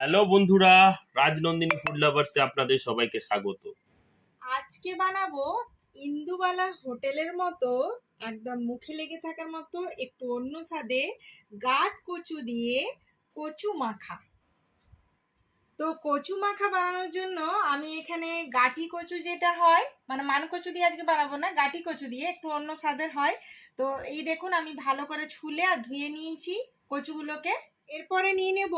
Hello বন্ধুরা, Rajnandini food লাভার্সে আপনাদের সবাইকে স্বাগত। আজকে বানাবো ইন্দুবালা হোটেলের মতো একদম মুখে লেগে থাকার মতো একটু অন্য স্বাদে গাঢ় কচু দিয়ে কচু মাখা। তো কচু মাখা বানানোর জন্য আমি এখানে গাঠি কচু যেটা হয়, মানে মান কচু দিয়ে আজকে বানাবো না, গাঠি কচু দিয়ে একটু অন্য স্বাদের হয়। তো এই দেখুন আমি ভালো করে ছুলে আর ধুয়ে নিয়েছি কচুগুলোকে। এরপরে নিয়ে নেব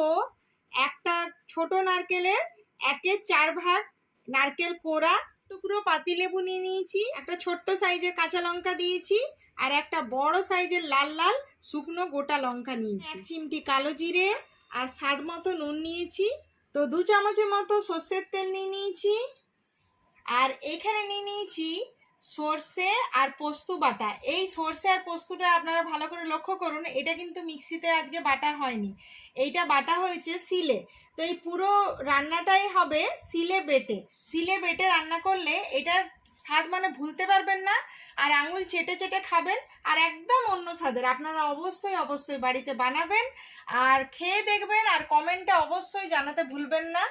একটা ছোট নারকেলের 1/4 নারকেল কোড়া, টুকরো পাতিলেবু নিয়ে নিয়েছি, একটা ছোট্ট সাইজের কাঁচা লঙ্কা দিয়েছি, আর একটা বড় সাইজের লাল লাল শুকনো গোটা লঙ্কা নিয়েছি, 1 চিমটি কালো জিরে, আর স্বাদ মতো নুন নিয়েছি। তো 2 চামচের মতো সর্ষের তেল নিয়ে নিয়েছি, আর এখানে নিয়ে নিয়েছি সর্ষে আর পোস্ত বাটা। এই সর্ষে আর পোস্তটা আপনারা ভালো করে লক্ষ্য করুন, এটা কিন্তু মিক্সিতে আজকে বাটা হয়নি, এইটা বাটা হয়েছে শিলে। তো এই পুরো রান্নাটাই হবে শিলে বেটে রান্না করলে এটার স্বাদ মানে ভুলতে পারবেন না, আর আঙুল চেটে চেটে খাবেন, আর একদম অন্য স্বাদের। আপনারা অবশ্যই অবশ্যই বাড়িতে বানাবেন আর খেয়ে দেখবেন, আর কমেন্টে অবশ্যই জানাতে ভুলবেন না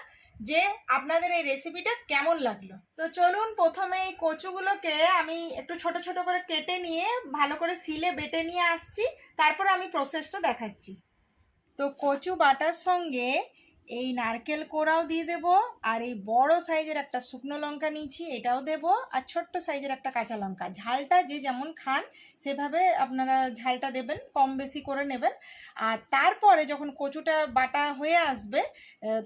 যে আপনাদের এই রেসিপিটা কেমন লাগলো। তো চলুন, প্রথমে এই কচুগুলোকে আমি একটু ছোট ছোট করে কেটে নিয়ে ভালো করে শিলে বেটে নিয়ে আসছি, তারপর আমি প্রসেসটা দেখাচ্ছি। তো কচু বাটার সঙ্গে এই নারকেল কোড়াও দিয়ে দেব, আর এই বড় সাইজের একটা শুকনো লঙ্কা নিয়েছি এটাও দেব, আর ছোট্ট সাইজের একটা কাঁচা লঙ্কা। ঝালটা যে যেমন খান সেভাবে আপনারা ঝালটা দেবেন, কম বেশি করে নেবেন। আর তারপরে যখন কচুটা বাটা হয়ে আসবে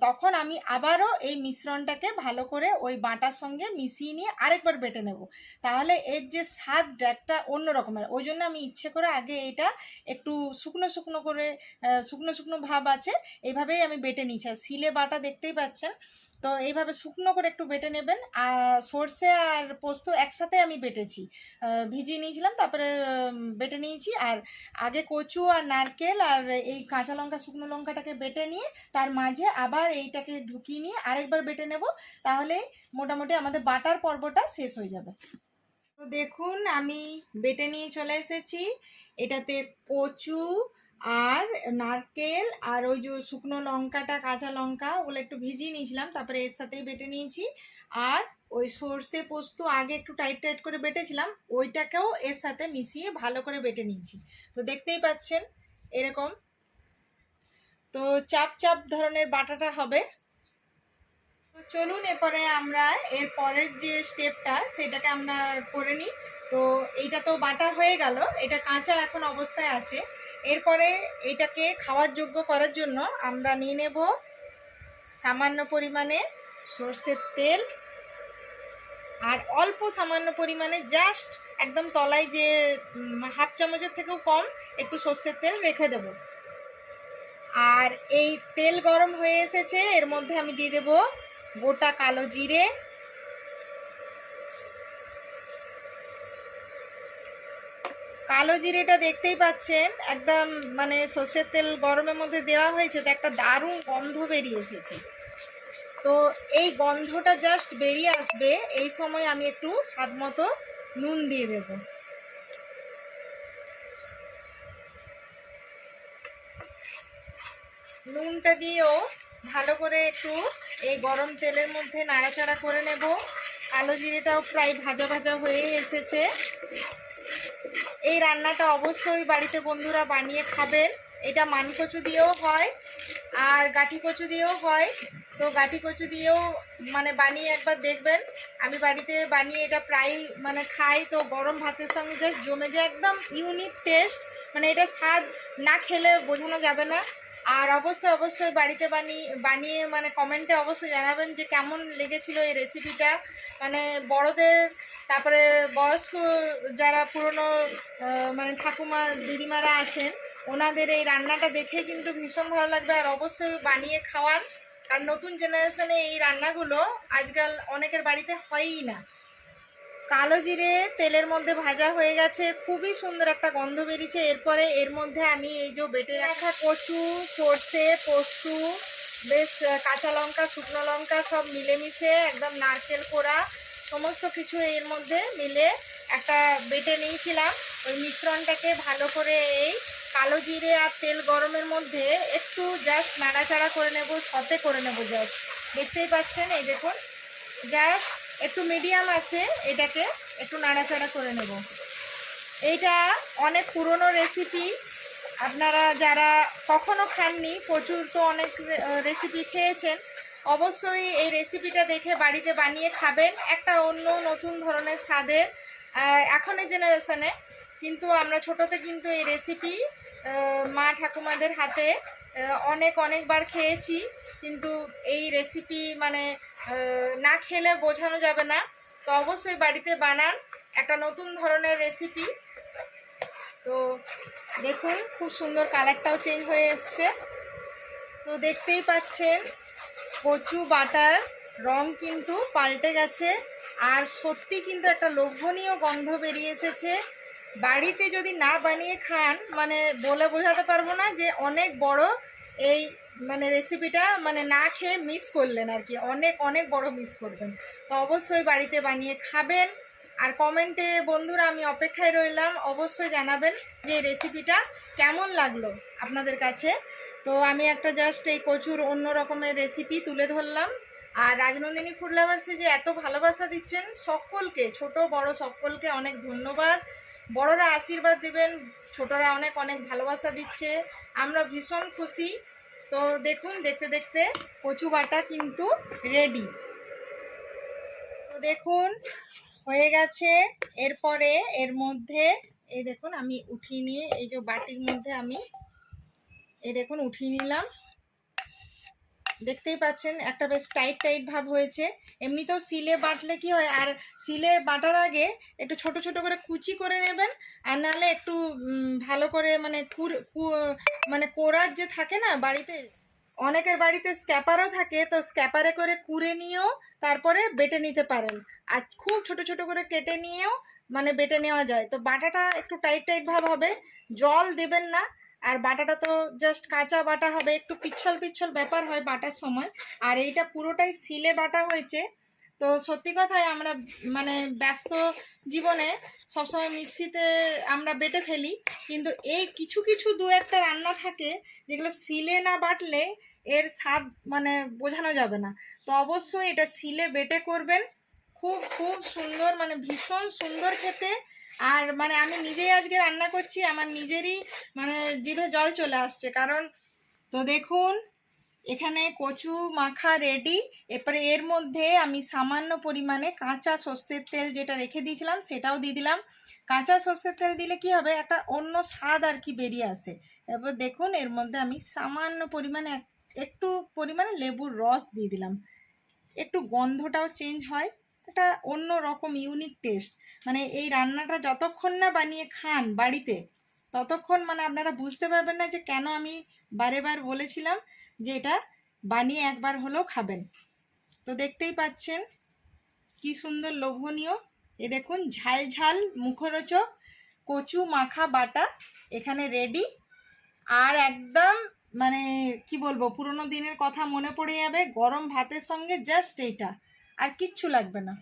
তখন আমি আবারও এই মিশ্রণটাকে ভালো করে ওই বাটার সঙ্গে মিশিয়ে নিয়ে আরেকবার বেটে নেব, তাহলে এর যে স্বাদটা একটা অন্য রকমের। ওই জন্য আমি ইচ্ছে করে আগে এটা একটু শুকনো শুকনো করে, শুকনো শুকনো ভাব আছে এইভাবেই আমি বেটে নিচ্ছি। আর শিলে বাটা দেখতেই পাচ্ছেন, তো এইভাবে শুকনো করে একটু বেটে নেবেন। আর সর্ষে আর পোস্ত একসাথে আমি বেটেছি, ভিজিয়ে নিয়েছিলাম, তারপরে বেটে নিয়েছি। আর আগে কচু আর নারকেল আর এই কাঁচা লঙ্কা শুকনো লঙ্কাটাকে বেটে নিয়ে তার মাঝে আবার এইটাকে ঢুকিয়ে নিয়ে আরেকবার বেটে নেব, তাহলে মোটামুটি আমাদের বাটার পর্বটা শেষ হয়ে যাবে। তো দেখুন আমি বেটে নিয়ে চলে এসেছি। এটাতে কচু আর নারকেল আর ওই যে শুকনো লঙ্কাটা, কাঁচা লঙ্কা, ওগুলো একটু ভিজিয়ে নিয়েছিলাম, তারপরে এর সাথেই বেটে নিয়েছি। আর ওই সর্ষে পোস্ত আগে একটু টাইট টাইট করে বেটেছিলাম, ওইটাকেও এর সাথে মিশিয়ে ভালো করে বেটে নিয়েছি। তো দেখতেই পাচ্ছেন এরকম, তো চাপ চাপ ধরনের বাটাটা হবে। তো চলুন এরপরে আমরা এর পরের যে স্টেপটা সেটাকে আমরা করে নিই। তো এইটা তো বাটা হয়ে গেল, এটা কাঁচা এখন অবস্থায় আছে। এরপরে এটাকে খাওয়ার যোগ্য করার জন্য আমরা নিয়ে নেব সামান্য পরিমাণে সর্ষের তেল, আর অল্প সামান্য পরিমাণে জাস্ট একদম তলায় যে 1/2 চামচের থেকেও কম একটু সর্ষের তেল রেখে দেব। আর এই তেল গরম হয়ে এসেছে, এর মধ্যে আমি দিয়ে দেব গোটা কালো জিরে, কালো জিরেটা দেখতেই পাচ্ছেন একদম মানে সর্ষের তেল গরমের মধ্যে দেওয়া হয়েছে তো একটা দারুণ গন্ধ বেরিয়ে এসেছে। তো এই গন্ধটা জাস্ট বেরিয়ে আসবে, এই সময় আমি একটু স্বাদ মতো নুন দিয়ে দেব। নুনটা দিয়েও ভালো করে একটু এই গরম তেলের মধ্যে নাড়াচাড়া করে নেব। কালো জিরেটাও প্রায় ভাজা ভাজা হয়ে এসেছে। এই রান্নাটা অবশ্যই বাড়িতে বন্ধুরা বানিয়ে খাবেন। এটা মানকচু দিয়েও হয় আর গাঠি কচু দিয়েও হয়। তো গাঠি কচু দিয়েও মানে বানিয়ে একবার দেখবেন। আমি বাড়িতে বানিয়ে এটা প্রায় মানে খাই, তো গরম ভাতের সঙ্গে জাস্ট জমে যায়, একদম ইউনিক টেস্ট, মানে এটা স্বাদ না খেলে বোঝানো যাবে না। আর অবশ্যই অবশ্যই বাড়িতে বানিয়ে মানে কমেন্টে অবশ্যই জানাবেন যে কেমন লেগেছিল এই রেসিপিটা। মানে বড়দের, তারপরে বয়স্ক যারা পুরনো মানে ঠাকুমা দিদিমারা আছেন, ওনাদের এই রান্নাটা দেখে কিন্তু ভীষণ ভালো লাগবে। আর অবশ্যই বানিয়ে খাওয়ান, আর নতুন জেনারেশনে এই রান্নাগুলো আজকাল অনেকের বাড়িতে হয়ই না। কালো জিরে তেলের মধ্যে ভাজা হয়ে গেছে, খুবই সুন্দর একটা গন্ধ বেরিয়েছে। এরপরে এর মধ্যে আমি এই যে বেটে রাখা কচু, সর্ষে, পোস্ত, বেশ কাঁচা লঙ্কা, শুকনো লঙ্কা সব মিলেমিশে একদম নারকেল কোড়া সমস্ত কিছু এর মধ্যে মিলে একটা বেটে নিয়েছিলাম। ওই মিশ্রণটাকে ভালো করে এই কালো জিরে আর তেল গরমের মধ্যে একটু জাস্ট নাড়াচাড়া করে নেব, সতে করে নেব। জাস্ট দেখতেই পাচ্ছেন, এই দেখুন গ্যাস একটু মিডিয়াম আছে, এটাকে একটু নাড়াচাড়া করে নেব। এইটা অনেক পুরনো রেসিপি, আপনারা যারা কখনো খাননি, প্রচুর তো অনেক রেসিপি খেয়েছেন, অবশ্যই এই রেসিপিটা দেখে বাড়িতে বানিয়ে খাবেন। একটা অন্য নতুন ধরনের স্বাদের এখনের জেনারেশনে, কিন্তু আমরা ছোটোতে কিন্তু এই রেসিপি মা ঠাকুমাদের হাতে অনেকবার খেয়েছি, কিন্তু এই রেসিপি মানে না খেলে বোঝানো যাবে না। তো অবশ্যই বাড়িতে বানান, একটা নতুন ধরনের রেসিপি। তো দেখুন খুব সুন্দর কালারটাও চেঞ্জ হয়ে এসছে। তো দেখতেই পাচ্ছেন কচু বাটার রং কিন্তু পাল্টে গেছে, আর সত্যি কিন্তু একটা লোভনীয় গন্ধ বেরিয়ে এসেছে। বাড়িতে যদি না বানিয়ে খান, মানে বলে বোঝাতে পারবো না যে অনেক বড় এই মানে রেসিপিটা মানে না খেয়ে মিস করলেন আর কি, অনেক বড় মিস করবেন। তো অবশ্যই বাড়িতে বানিয়ে খাবেন। আর কমেন্টে বন্ধুরা আমি অপেক্ষায় রইলাম, অবশ্যই জানাবেন যে এই রেসিপিটা কেমন লাগলো আপনাদের কাছে। তো আমি একটা জাস্ট এই কচুর অন্য রকমের রেসিপি তুলে ধরলাম। আর রাজনন্দিনী ফুড লাভার্সে যে এত ভালোবাসা দিচ্ছেন সকলকে, ছোট বড় সকলকে অনেক ধন্যবাদ। বড়রা আশীর্বাদ দিবেন, ছোটরা অনেক ভালোবাসা দিচ্ছে, আমরা ভীষণ খুশি। তো দেখুন দেখতে দেখতে কচু বাটা কিন্তু রেডি। তো দেখুন হয়ে গেছে। এরপরে এর মধ্যে এই দেখুন আমি উঠিয়ে নিয়ে এই যে বাটির মধ্যে আমি এই দেখুন উঠিয়ে নিলাম। দেখতেই পাচ্ছেন একটা বেশ টাইট ভাব হয়েছে। এমনিতেও সিলে বাটলে কি হয়, আর সিলে বাটার আগে একটু ছোট ছোট করে কুচি করে নেবেন, আর নাহলে একটু ভালো করে মানে মানে কোড়ার যে থাকে না, বাড়িতে অনেকের বাড়িতে স্ক্যাপারও থাকে, তো স্ক্যাপারে করে কুড়ে নিয়েও তারপরে বেটে নিতে পারেন, আর খুব ছোট ছোট করে কেটে নিয়েও মানে বেটে নেওয়া যায়। তো বাটাটা একটু টাইট ভাব হবে, জল দেবেন না। আর বাটাটা তো জাস্ট কাঁচা বাটা হবে, একটু পিচ্ছল ব্যাপার হয় বাটার সময়। আর এইটা পুরোটাই সিলে বাটা হয়েছে। তো সত্যি কথাই আমরা মানে ব্যস্ত জীবনে সবসময় মিক্সিতে আমরা বেটে ফেলি, কিন্তু এই কিছু দু একটা রান্না থাকে যেগুলো সিলে না বাটলে এর স্বাদ মানে বোঝানো যাবে না। তো অবশ্যই এটা সিলে বেটে করবেন, খুব সুন্দর, মানে ভীষণ সুন্দর খেতে। আর মানে আমি নিজেই আজকে রান্না করছি, আমার নিজেরই মানে জিভে জল চলে আসছে, কারণ তো দেখুন এখানে কচু মাখা রেডি। এরপরে এর মধ্যে আমি সামান্য পরিমাণে কাঁচা সর্ষের তেল যেটা রেখে দিয়েছিলাম সেটাও দিয়ে দিলাম। কাঁচা সর্ষের তেল দিলে কি হবে, একটা অন্য স্বাদ আর কি বেরিয়ে আসে। এরপর দেখুন এর মধ্যে আমি সামান্য পরিমাণে একটু পরিমাণে লেবুর রস দিয়ে দিলাম, একটু গন্ধটাও চেঞ্জ হয়, একটা অন্য রকম ইউনিক টেস্ট। মানে এই রান্নাটা যতক্ষণ না বানিয়ে খান বাড়িতে, ততক্ষণ মানে আপনারা বুঝতে পারবেন না যে কেন আমি বারে বলেছিলাম যে এটা বানিয়ে একবার হলেও খাবেন। তো দেখতেই পাচ্ছেন কি সুন্দর লোভনীয়, এ দেখুন ঝাল মুখরোচক কচু মাখা বাটা এখানে রেডি। আর একদম মানে কি বলবো, পুরোনো দিনের কথা মনে পড়ে যাবে গরম ভাতের সঙ্গে, জাস্ট এইটা, আর কিচ্ছু লাগবে না।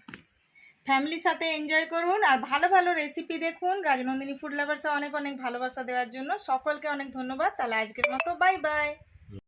ফ্যামিলির সাথে এনজয় করুন, আর ভালো রেসিপি দেখুন। রাজনন্দিনী ফুড লাভার্সে অনেক ভালোবাসা দেওয়ার জন্য সকলকে অনেক ধন্যবাদ। তাহলে আজকের মতো বাই বাই।